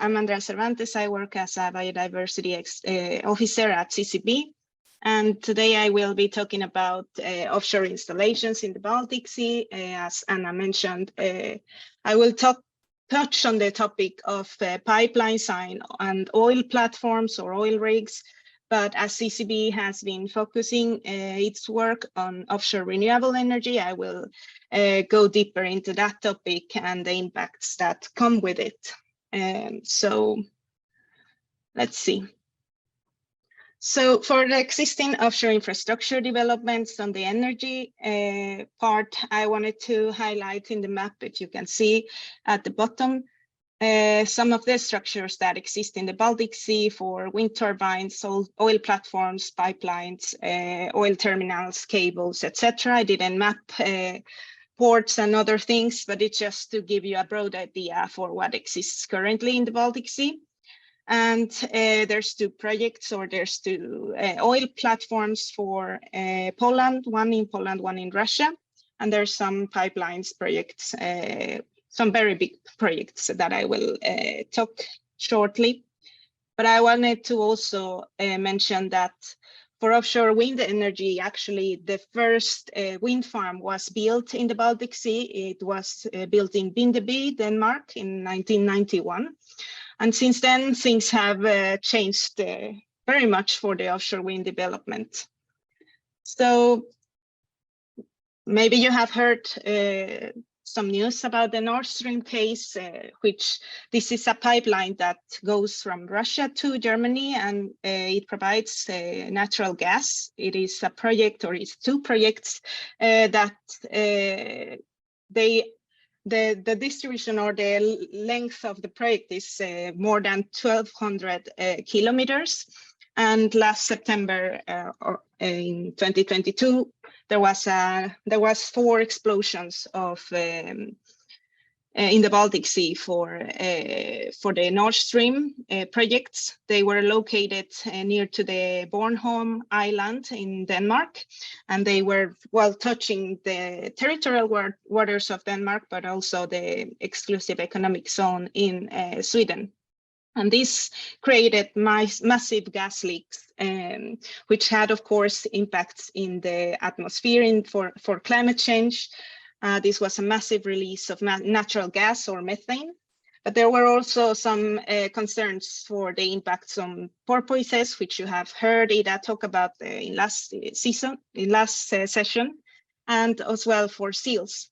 I'm Andrea Cervantes. I work as a biodiversity officer at CCB. And today I will be talking about offshore installations in the Baltic Sea. As Anna mentioned, I will touch on the topic of pipelines and oil platforms or oil rigs. But as CCB has been focusing its work on offshore renewable energy, I will go deeper into that topic and the impacts that come with it. So let's see. So for the existing offshore infrastructure developments on the energy part, I wanted to highlight in the map, if you can see at the bottom, some of the structures that exist in the Baltic Sea for wind turbines, oil platforms, pipelines, oil terminals, cables, etc. I didn't map ports and other things, but it's just to give you a broad idea for what exists currently in the Baltic Sea. And there's two projects, or there's two oil platforms for Poland, one in Poland, one in Russia. And there's some pipelines projects, some very big projects that I will talk shortly. But I wanted to also mention that for offshore wind energy, actually the first wind farm was built in the Baltic Sea. It was built in Vindeby, Denmark in 1991. And since then, things have changed very much for the offshore wind development. So maybe you have heard some news about the Nord Stream case, which this is a pipeline that goes from Russia to Germany, and it provides natural gas. It is a project, or it's two projects that the distribution or the length of the project is more than 1,200 kilometers. And last September, in 2022, there was 4 explosions of in the Baltic Sea for the Nord Stream projects. They were located near to the Bornholm Island in Denmark, and they were touching the territorial waters of Denmark, but also the exclusive economic zone in Sweden. And this created massive gas leaks, which had, of course, impacts in the atmosphere for climate change. This was a massive release of natural gas or methane, but there were also some concerns for the impacts on porpoises, which you have heard Ida talk about in last session, and as well for seals.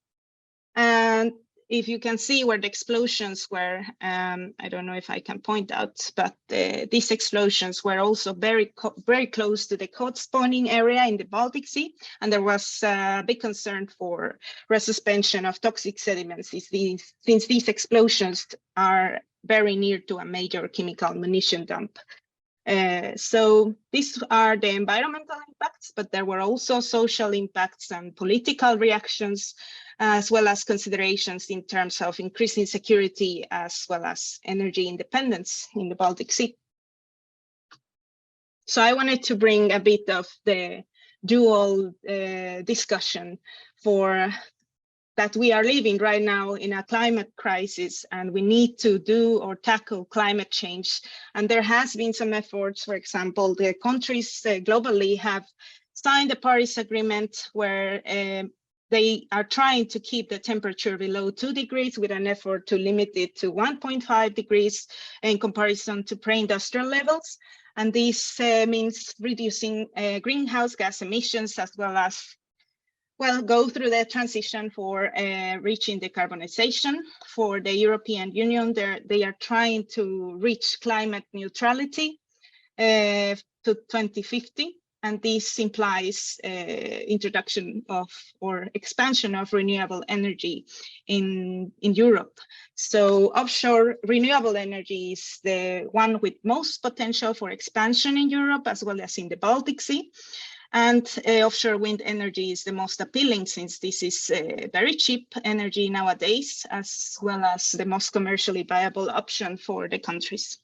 And if you can see where the explosions were, I don't know if I can point out, but these explosions were also very close to the cod spawning area in the Baltic Sea. And there was a big concern for resuspension of toxic sediments since these explosions are very near to a major chemical munition dump. So these are the environmental impacts, but there were also social impacts and political reactions, as well as considerations in terms of increasing security, as well as energy independence in the Baltic Sea. So I wanted to bring a bit of the dual discussion for that we are living right now in a climate crisis, and we need to do or tackle climate change. And there has been some efforts. For example, the countries globally have signed the Paris Agreement, where they are trying to keep the temperature below 2 degrees with an effort to limit it to 1.5 degrees in comparison to pre-industrial levels. And this means reducing greenhouse gas emissions, as well as go through the transition for reaching decarbonization. For the European Union, they are trying to reach climate neutrality to 2050. And this implies introduction of or expansion of renewable energy in Europe. So offshore renewable energy is the one with most potential for expansion in Europe, as well as in the Baltic Sea. And offshore wind energy is the most appealing, since this is very cheap energy nowadays, as well as the most commercially viable option for the countries.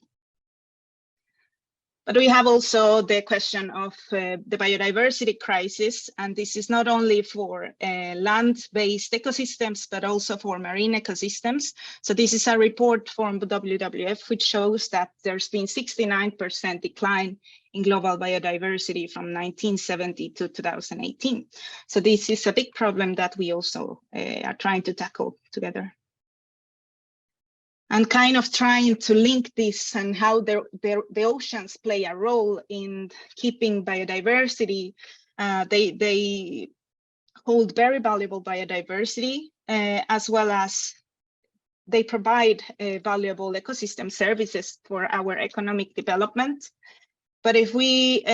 But we have also the question of the biodiversity crisis, and this is not only for land-based ecosystems, but also for marine ecosystems. So this is a report from the WWF, which shows that there's been 69% decline in global biodiversity from 1970 to 2018. So this is a big problem that we also are trying to tackle together. And kind of trying to link this and how the oceans play a role in keeping biodiversity. They hold very valuable biodiversity, as well as they provide valuable ecosystem services for our economic development. But if we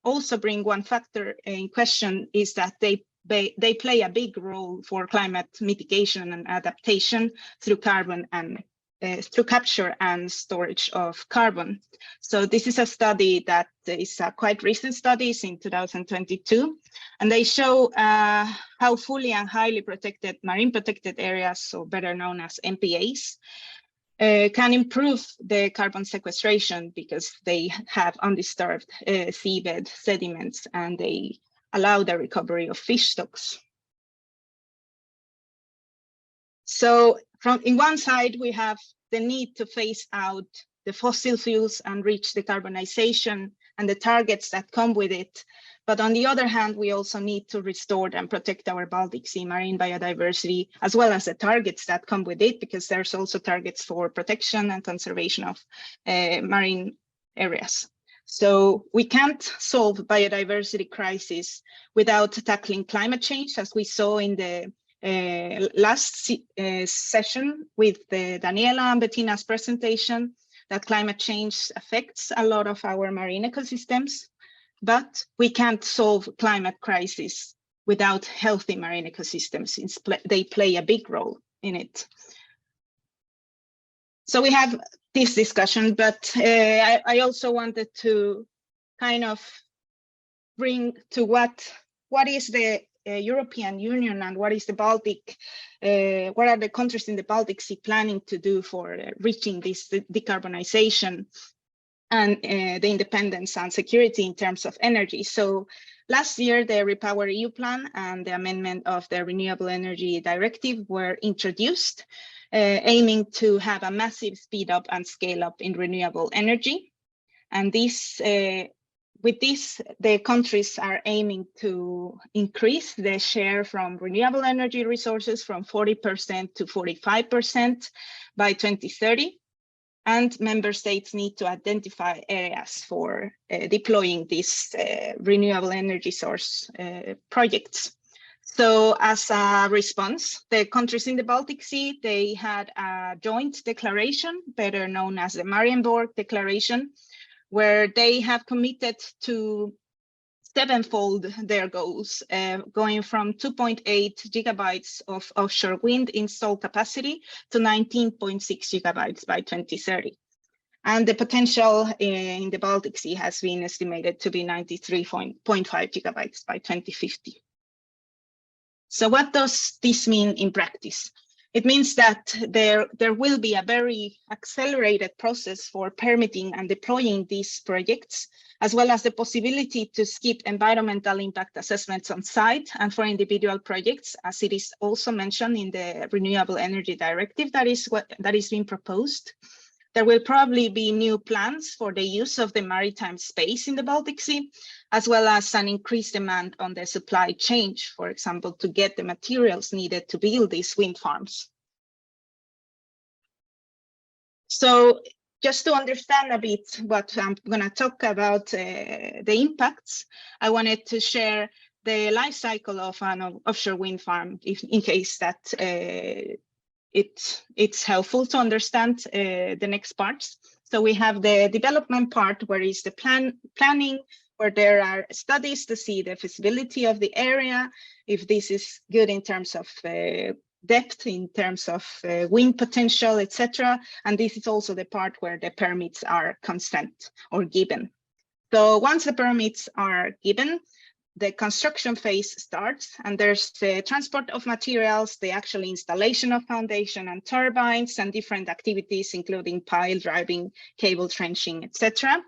also bring one factor in question, is that they play a big role for climate mitigation and adaptation through carbon and through capture and storage of carbon. So this is a study that is a quite recent study in 2022, and they show how fully and highly protected marine protected areas, so better known as MPAs, can improve the carbon sequestration because they have undisturbed seabed sediments and they allow the recovery of fish stocks. So in one side, we have the need to phase out the fossil fuels and reach decarbonization and the targets that come with it. But on the other hand, we also need to restore and protect our Baltic Sea marine biodiversity, as well as the targets that come with it, because there's also targets for protection and conservation of marine areas. So we can't solve biodiversity crisis without tackling climate change, as we saw in the last session with Daniela and Bettina's presentation, that climate change affects a lot of our marine ecosystems, but we can't solve climate crisis without healthy marine ecosystems. They play a big role in it. So we have this discussion, but I also wanted to kind of bring to what is the European Union and what is the Baltic, what are the countries in the Baltic Sea planning to do for reaching this decarbonization and the independence and security in terms of energy. So last year, the Repower EU plan and the amendment of the Renewable Energy Directive were introduced, aiming to have a massive speed up and scale up in renewable energy. And this, with this, the countries are aiming to increase the share from renewable energy resources from 40% to 45% by 2030. And member states need to identify areas for deploying these renewable energy source projects. So as a response, the countries in the Baltic Sea, they had a joint declaration, better known as the Marienborg Declaration, where they have committed to sevenfold their goals, going from 2.8 gigabytes of offshore wind installed capacity to 19.6 gigabytes by 2030. And the potential in the Baltic Sea has been estimated to be 93.5 gigabytes by 2050. So what does this mean in practice? It means that there will be a very accelerated process for permitting and deploying these projects, as well as the possibility to skip environmental impact assessments on site and for individual projects, as it is also mentioned in the Renewable Energy Directive that is being proposed. There will probably be new plans for the use of the maritime space in the Baltic Sea, as well as an increased demand on the supply chain, for example, to get the materials needed to build these wind farms. So just to understand a bit what I'm going to talk about, the impacts, I wanted to share the life cycle of an offshore wind farm, in case that it's helpful to understand the next parts. So we have the development part, where is the planning, where there are studies to see the feasibility of the area, if this is good in terms of depth, in terms of wind potential, etc. And this is also the part where the permits are consent or given. So once the permits are given, the construction phase starts, and there's the transport of materials, the actual installation of foundation and turbines, and different activities, including pile driving, cable trenching, etc.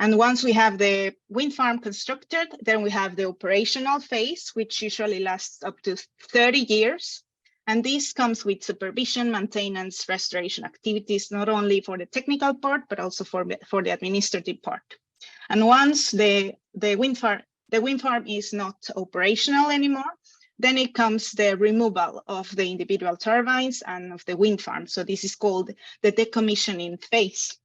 And once we have the wind farm constructed, then we have the operational phase, which usually lasts up to 30 years. And this comes with supervision, maintenance, restoration activities, not only for the technical part, but also for the administrative part. And once the wind farm is not operational anymore, then it comes the removal of the individual turbines and of the wind farm. So this is called the decommissioning phase.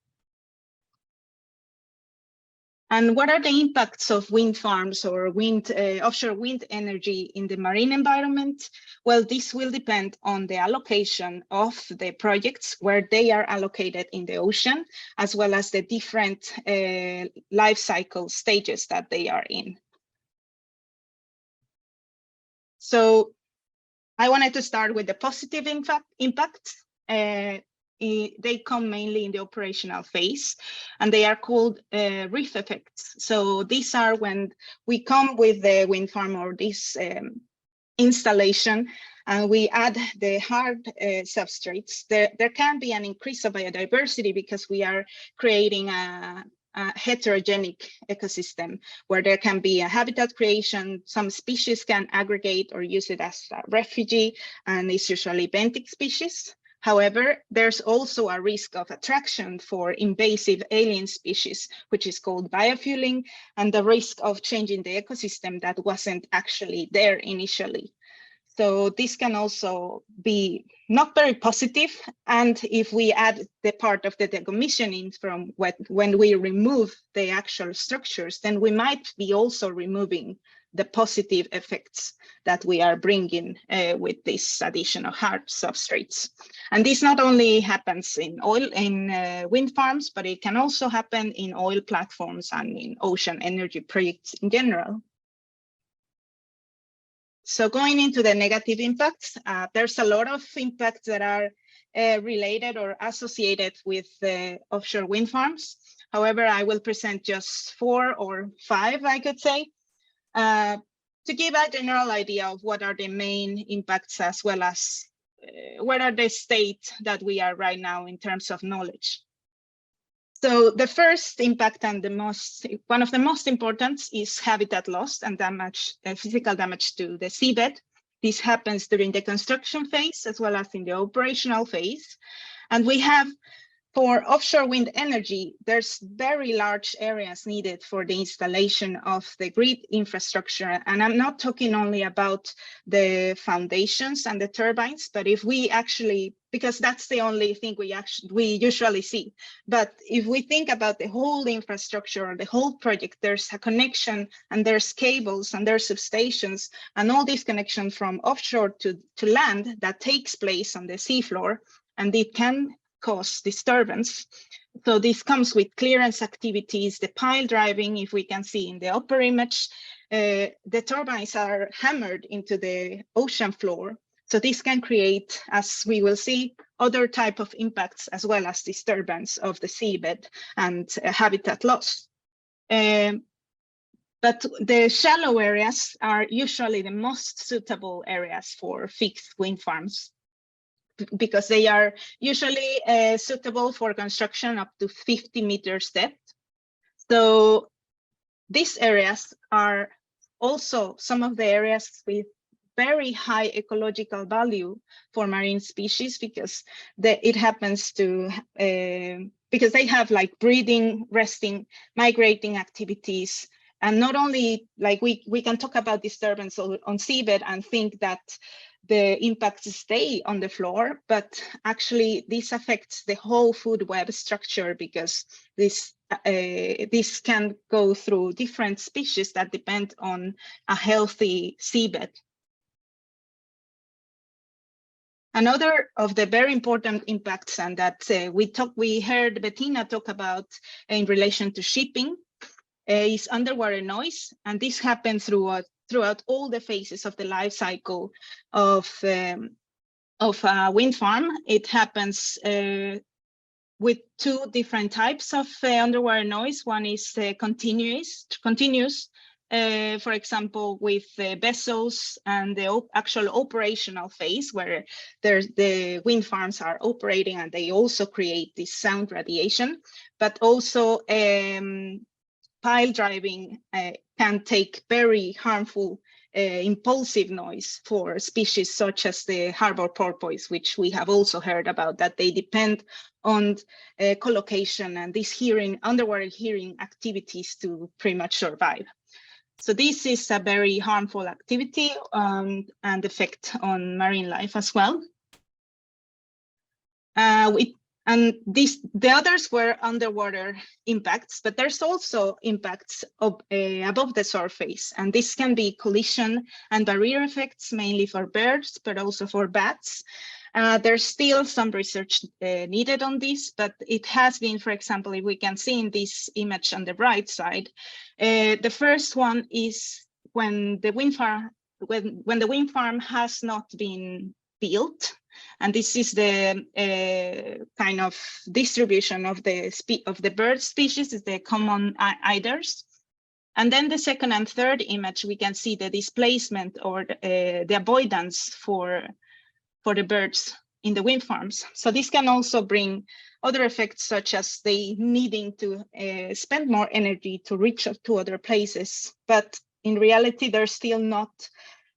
And what are the impacts of wind farms or offshore wind energy in the marine environment? Well, this will depend on the allocation of the projects, where they are allocated in the ocean, as well as the different life cycle stages that they are in. So I wanted to start with the positive impacts. They come mainly in the operational phase, and they are called reef effects. So these are when we come with the wind farm or this installation, and we add the hard substrates. There can be an increase of biodiversity because we are creating a heterogenic ecosystem where there can be a habitat creation. Some species can aggregate or use it as a refugee, and it's usually benthic species. However, there's also a risk of attraction for invasive alien species, which is called biofueling, and the risk of changing the ecosystem that wasn't actually there initially. So this can also be not very positive. And if we add the part of the decommissioning from when we remove the actual structures, then we might be also removing the positive effects that we are bringing with this addition of hard substrates. And this not only happens in wind farms, but it can also happen in oil platforms and in ocean energy projects in general. So going into the negative impacts, there's a lot of impacts that are related or associated with offshore wind farms. However, I will present just 4 or 5, I could say, to give a general idea of what are the main impacts, as well as what are the state that we are right now in terms of knowledge. So the first impact and one of the most important is habitat loss and damage, physical damage to the seabed. This happens during the construction phase as well as in the operational phase. And we have, for offshore wind energy, there's very large areas needed for the installation of the grid infrastructure. And I'm not talking only about the foundations and the turbines, but if we actually, because that's the only thing we usually see. But if we think about the whole infrastructure or the whole project, there's a connection and there's cables and there's substations and all these connections from offshore to land that takes place on the seafloor, and it can cause disturbance. So this comes with clearance activities, the pile driving. If we can see in the upper image, the turbines are hammered into the ocean floor. So this can create, as we will see, other type of impacts as well as disturbance of the seabed and habitat loss. But the shallow areas are usually the most suitable areas for fixed wind farms, because they are usually suitable for construction up to 50 meters depth. So these areas are also some of the areas with very high ecological value for marine species, because it happens to, because they have like breeding, resting, migrating activities. And not only, like we can talk about disturbance on seabed and think that the impacts stay on the floor, but actually this affects the whole food web structure, because this can go through different species that depend on a healthy seabed. Another of the very important impacts, and that we heard Bettina talk about in relation to shipping, is underwater noise, and this happens throughout all the phases of the life cycle of a wind farm. It happens with 2 different types of underwater noise. One is continuous, for example, with vessels and the actual operational phase, where the wind farms are operating and they also create this sound radiation, but also pile driving can take very harmful impulsive noise for species such as the harbor porpoise, which we have also heard about, that they depend on collocation and these underwater hearing activities to pretty much survive. So this is a very harmful activity and effect on marine life as well. The others were underwater impacts, but there's also impacts of, above the surface. And this can be collision and barrier effects, mainly for birds, but also for bats. There's still some research needed on this, but it has been, for example, if we can see in this image on the right side, the first one is when the wind farm has not been built. And this is the kind of distribution of the bird species, is the common eiders. And then the second and third image, we can see the displacement or the avoidance for the birds in the wind farms. So this can also bring other effects, such as they needing to spend more energy to reach to other places. But in reality, there's still not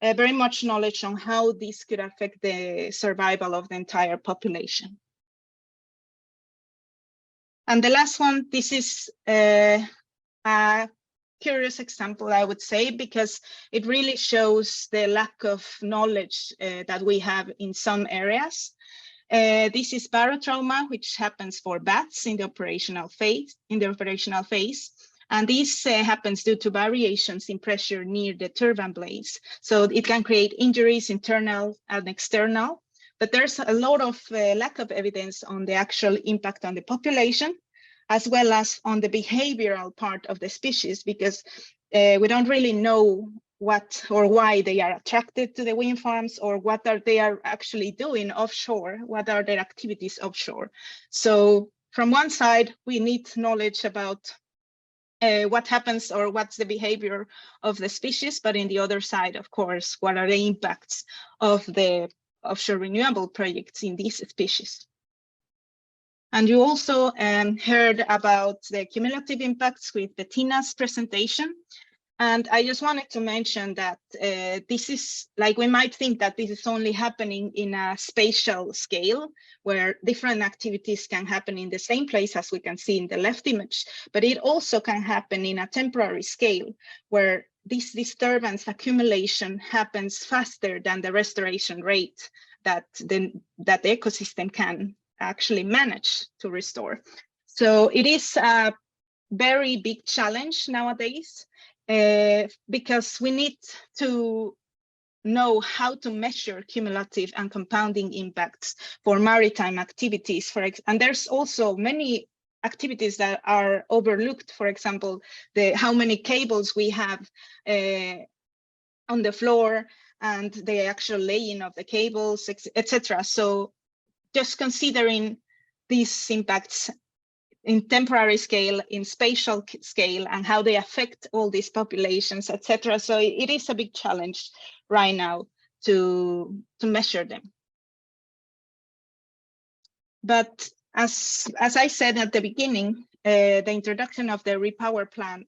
very much knowledge on how this could affect the survival of the entire population. And the last one, this is a curious example, I would say, because it really shows the lack of knowledge that we have in some areas. This is barotrauma, which happens for bats in the operational phase. And this happens due to variations in pressure near the turbine blades. So it can create injuries, internal and external, but there's a lot of lack of evidence on the actual impact on the population, as well as on the behavioral part of the species, because we don't really know what or why they are attracted to the wind farms, or what they are actually doing offshore, what are their activities offshore. So from one side, we need knowledge about what happens or what's the behavior of the species, but in the other side, of course, what are the impacts of the offshore renewable projects in these species. And you also heard about the cumulative impacts with Bettina's presentation. And I just wanted to mention that this is, like, we might think that this is only happening in a spatial scale, where different activities can happen in the same place, as we can see in the left image, but it also can happen in a temporary scale, where this disturbance accumulation happens faster than the restoration rate that the ecosystem can actually manage to restore. So it is a very big challenge nowadays, because we need to know how to measure cumulative and compounding impacts for maritime activities. And there's also many activities that are overlooked. For example, how many cables we have on the floor, and the actual laying of the cables, etc. So just considering these impacts in temporary scale, in spatial scale, and how they affect all these populations, etc. So it is a big challenge right now to measure them. But as I said at the beginning, the introduction of the repower plan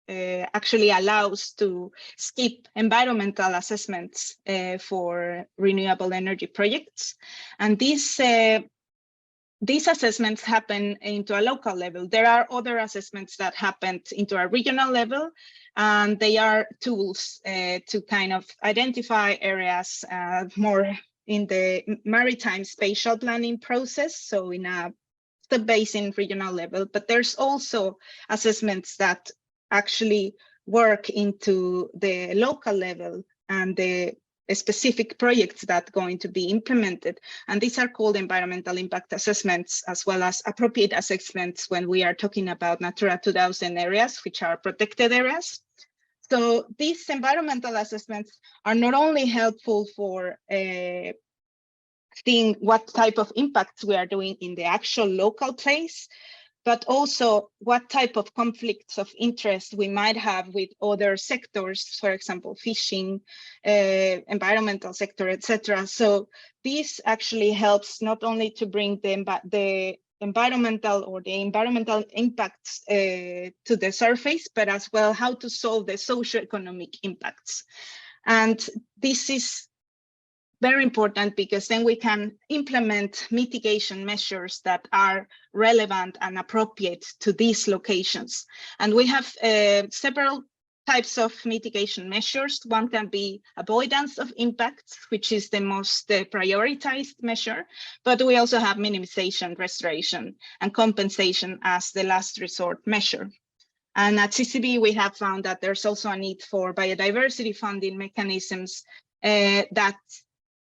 actually allows to skip environmental assessments for renewable energy projects. And these assessments happen into a local level. There are other assessments that happen into a regional level, and they are tools to kind of identify areas more in the maritime spatial planning process, so in a sub-basin regional level. But there's also assessments that actually work into the local level and the specific projects that are going to be implemented. And these are called environmental impact assessments, as well as appropriate assessments when we are talking about Natura 2000 areas, which are protected areas. So these environmental assessments are not only helpful for seeing what type of impacts we are doing in the actual local place, but also what type of conflicts of interest we might have with other sectors, for example, fishing, environmental sector, etc. So this actually helps not only to bring the environmental or the environmental impacts to the surface, but as well how to solve the socioeconomic impacts. And this is very important because then we can implement mitigation measures that are relevant and appropriate to these locations. And we have several types of mitigation measures. One can be avoidance of impacts, which is the most prioritized measure, but we also have minimization, restoration, and compensation as the last resort measure. And at CCB, we have found that there's also a need for biodiversity funding mechanisms that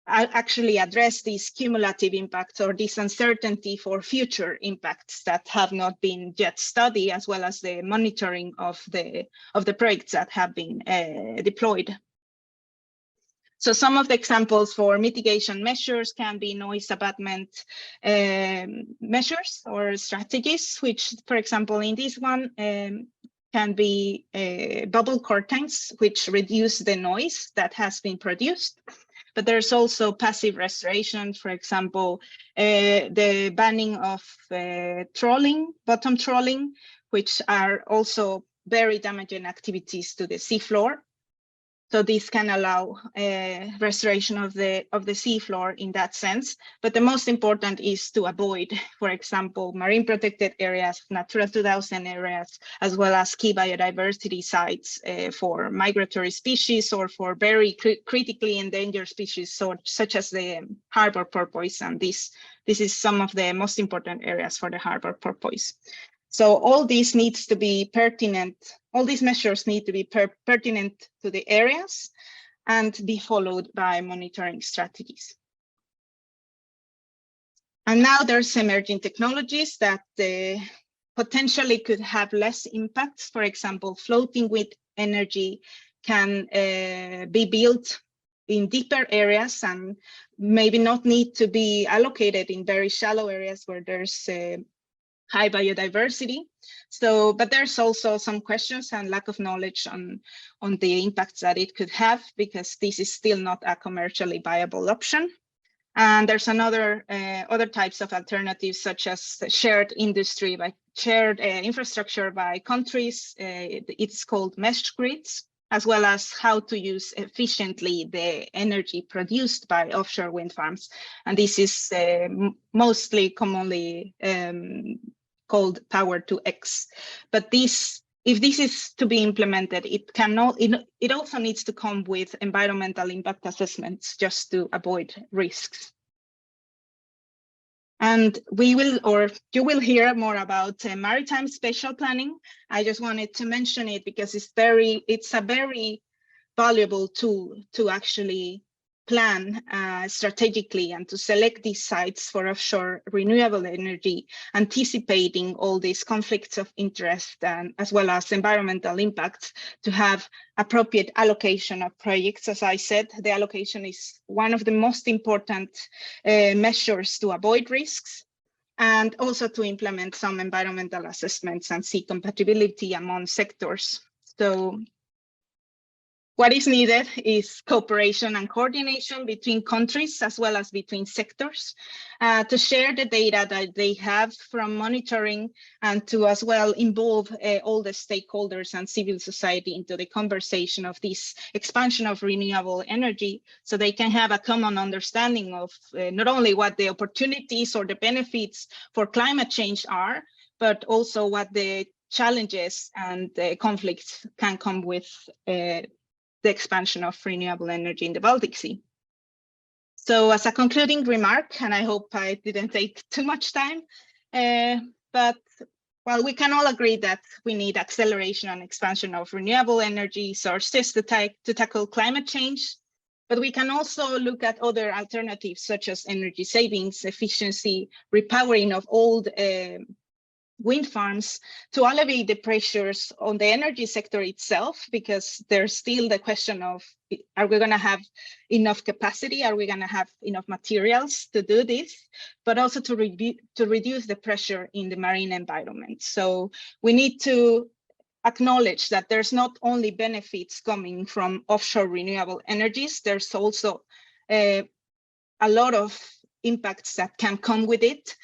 actually address these cumulative impacts or this uncertainty for future impacts that have not been yet studied, as well as the monitoring of the projects that have been deployed. So some of the examples for mitigation measures can be noise abatement measures or strategies, which, for example, in this one can be bubble curtains, which reduce the noise that has been produced. But there's also passive restoration, for example, the banning of trawling, bottom trawling, which are also very damaging activities to the seafloor. So this can allow restoration of the seafloor in that sense. But the most important is to avoid, for example, marine protected areas, Natura 2000 areas, as well as key biodiversity sites for migratory species or for very critically endangered species, such as the harbor porpoise. And this is some of the most important areas for the harbor porpoise. So all this needs to be pertinent. All these measures need to be pertinent to the areas and be followed by monitoring strategies. And now there's emerging technologies that potentially could have less impacts. For example, floating wind energy can be built in deeper areas and maybe not need to be allocated in very shallow areas where there's high biodiversity. So, but there's also some questions and lack of knowledge on the impacts that it could have, because this is still not a commercially viable option. And there's other types of alternatives, such as shared industry, by shared infrastructure by countries. It's called mesh grids, as well as how to use efficiently the energy produced by offshore wind farms. And this is mostly commonly called power to X. But if this is to be implemented, it also needs to come with environmental impact assessments just to avoid risks. And you will hear more about maritime spatial planning. I just wanted to mention it because it's a very valuable tool to actually plan strategically and to select these sites for offshore renewable energy, anticipating all these conflicts of interest and as well as environmental impacts, to have appropriate allocation of projects. As I said, the allocation is one of the most important measures to avoid risks, and also to implement some environmental assessments and see compatibility among sectors. So what is needed is cooperation and coordination between countries as well as between sectors to share the data that they have from monitoring, and to as well involve all the stakeholders and civil society into the conversation of this expansion of renewable energy, so they can have a common understanding of not only what the opportunities or the benefits for climate change are, but also what the challenges and the conflicts can come with the expansion of renewable energy in the Baltic Sea. So as a concluding remark, and I hope I didn't take too much time, but well, we can all agree that we need acceleration and expansion of renewable energy sources to tackle climate change. But we can also look at other alternatives, such as energy savings, efficiency, repowering of old wind farms, to alleviate the pressures on the energy sector itself, because there's still the question of, are we going to have enough capacity? Are we going to have enough materials to do this? But also to reduce the pressure in the marine environment. So we need to acknowledge that there's not only benefits coming from offshore renewable energies, there's also a lot of impacts that can come with it.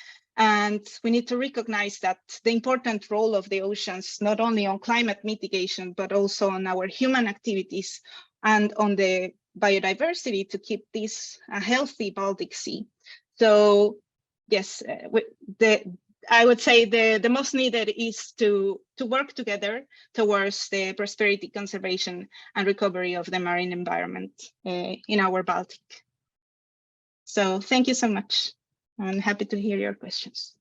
And we need to recognize that the important role of the oceans, not only on climate mitigation, but also on our human activities and on the biodiversity to keep this a healthy Baltic Sea. So yes, I would say the most needed is to work together towards the prosperity, conservation, and recovery of the marine environment in our Baltic. So thank you so much. I'm happy to hear your questions.